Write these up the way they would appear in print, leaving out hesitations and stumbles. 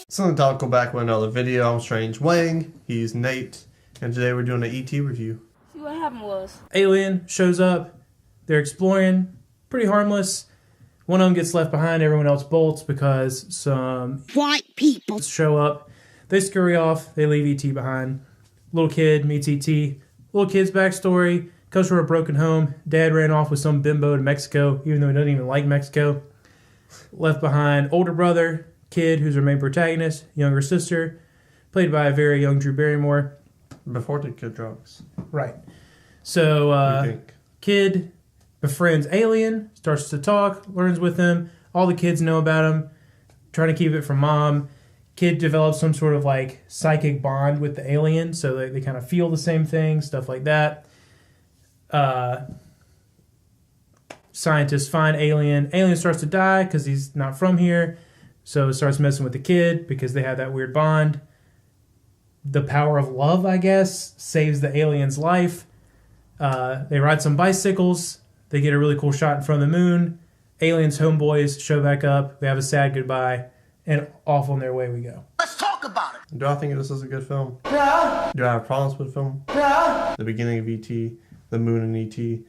Something to go back with another video. I'm Strange Wang. He's Nate. And today we're doing an ET review. See what happened was. Alien shows up. They're exploring. Pretty harmless. One of them gets left behind. Everyone else bolts because some white people show up. They scurry off. They leave ET behind. Little kid meets ET. Little kid's backstory. Comes from a broken home. Dad ran off with some bimbo to Mexico, even though he doesn't even like Mexico. Left behind older brother, kid who's our main protagonist, younger sister, played by a very young Drew Barrymore. Before they did drugs. Right. So, kid befriends Alien, starts to talk, learns with him. All the kids know about him, trying to keep it from mom. Kid develops some sort of like psychic bond with the alien, so they kind of feel the same thing, stuff like that. Scientists find Alien. Alien starts to die because he's not from here. So it starts messing with the kid because they have that weird bond. The power of love, I guess, saves the alien's life. They ride some bicycles. They get a really cool shot in front of the moon. Alien's homeboys show back up. They have a sad goodbye. And off on their way we go. Let's talk about it. Do I think this is a good film? Yeah. Do I have problems with the film? Yeah. The beginning of E.T., the moon and E.T.,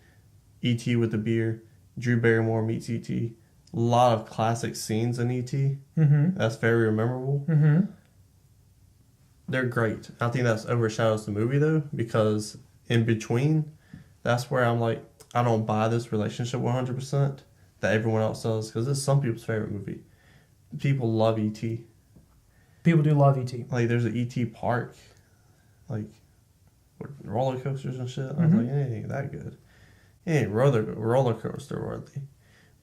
E.T. with the beer, Drew Barrymore meets E.T. A lot of classic scenes in E.T. Mm-hmm. That's very memorable. Mm-hmm. They're great. I think that overshadows the movie, though, because in between, that's where I'm like, I don't buy this relationship 100% that everyone else does, because it's some people's favorite movie. People love E.T. People do love E.T. Like, there's an E.T. park, like, with roller coasters and shit. I was Mm-hmm. like, it ain't that good. It ain't roller coaster worthy.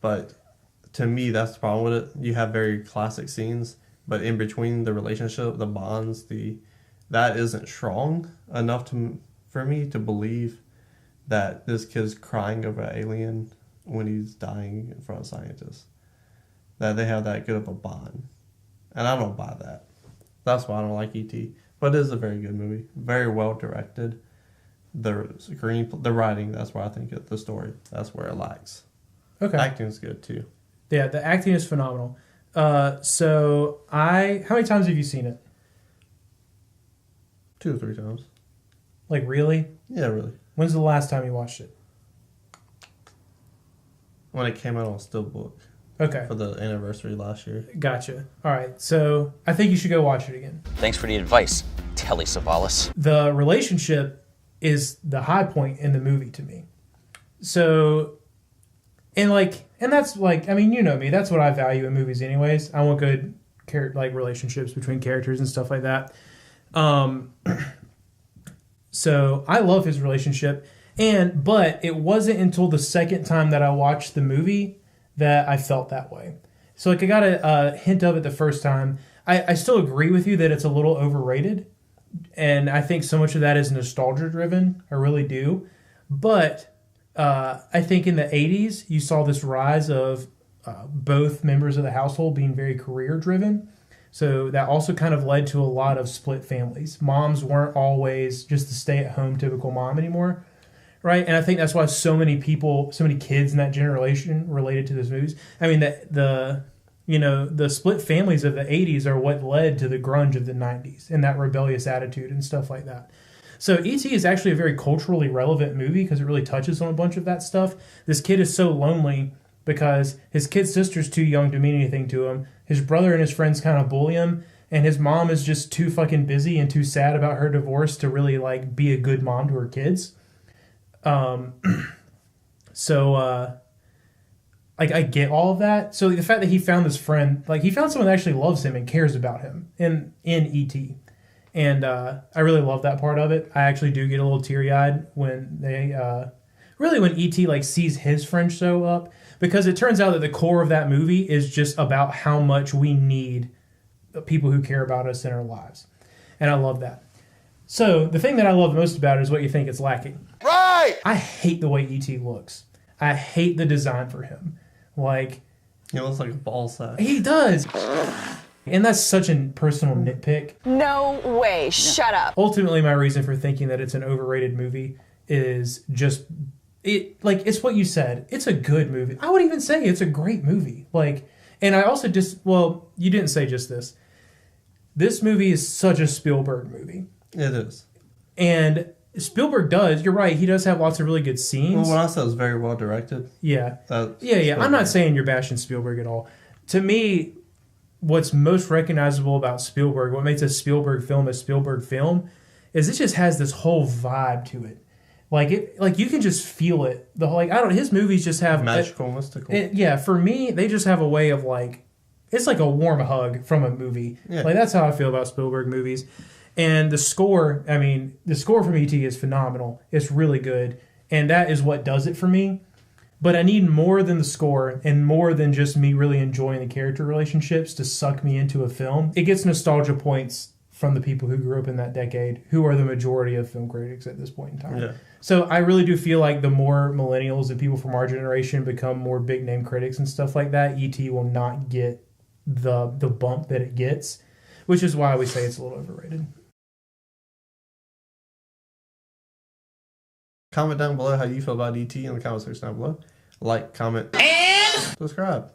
But to me, that's the problem with it. You have very classic scenes, but in between the relationship, the bonds, that isn't strong enough for me to believe that this kid's crying over an alien when he's dying in front of scientists. That they have that good of a bond. And I don't buy that. That's why I don't like E.T. But it is a very good movie. Very well directed. The writing, that's where I think the story, that's where it lacks. Okay. Acting's good too. Yeah, the acting is phenomenal. So how many times have you seen it? 2 or 3 times. Like, really? Yeah, really. When's the last time you watched it? When it came out on Steelbook. Okay. For the anniversary last year. Gotcha. All right. So I think you should go watch it again. Thanks for the advice, Telly Savalas. The relationship is the high point in the movie to me. So, and that's like, I mean, you know me, that's what I value in movies anyways. I want good relationships between characters and stuff like that. So I love his relationship, but it wasn't until the second time that I watched the movie that I felt that way. So like I got a hint of it the first time. I still agree with you that it's a little overrated. And I think so much of that is nostalgia driven. I really do. But I think in the 80s, you saw this rise of both members of the household being very career driven. So that also kind of led to a lot of split families. Moms weren't always just the stay at home typical mom anymore. Right, and I think that's why so many kids in that generation related to those movies. I mean, the split families of the 80s are what led to the grunge of the 90s and that rebellious attitude and stuff like that. So E.T. is actually a very culturally relevant movie because it really touches on a bunch of that stuff. This kid is so lonely because his kid sister's too young to mean anything to him. His brother and his friends kind of bully him, and his mom is just too fucking busy and too sad about her divorce to really like be a good mom to her kids. I get all of that. So the fact that he found this friend, like he found someone that actually loves him and cares about him in E.T. And I really love that part of it. I actually do get a little teary-eyed when when E.T. like sees his friend show up, because it turns out that the core of that movie is just about how much we need people who care about us in our lives. And I love that. So the thing that I love most about it is what you think it's lacking. Right! I hate the way E.T. looks. I hate the design for him. Like, he looks like a ball sack. He does. And that's such a personal nitpick. No way. Shut up. Ultimately, my reason for thinking that it's an overrated movie is just it's what you said. It's a good movie. I would even say it's a great movie. Like, And I also well, you didn't say just this. This movie is such a Spielberg movie. It is. And Spielberg you're right, he does have lots of really good scenes. Well, when I said it was very well directed. Yeah. I'm not saying you're bashing Spielberg at all. To me, what's most recognizable about Spielberg, what makes a Spielberg film, is it just has this whole vibe to it. Like you can just feel it. His movies just have magical, mystical. For me, they just have a way of it's like a warm hug from a movie. Yeah. Like that's how I feel about Spielberg movies. And the score from E.T. is phenomenal. It's really good. And that is what does it for me. But I need more than the score and more than just me really enjoying the character relationships to suck me into a film. It gets nostalgia points from the people who grew up in that decade, who are the majority of film critics at this point in time. Yeah. So I really do feel like the more millennials and people from our generation become more big name critics and stuff like that, E.T. will not get the bump that it gets, which is why we say it's a little overrated. Comment down below how you feel about E.T. in the comment section down below. Like, comment, and subscribe.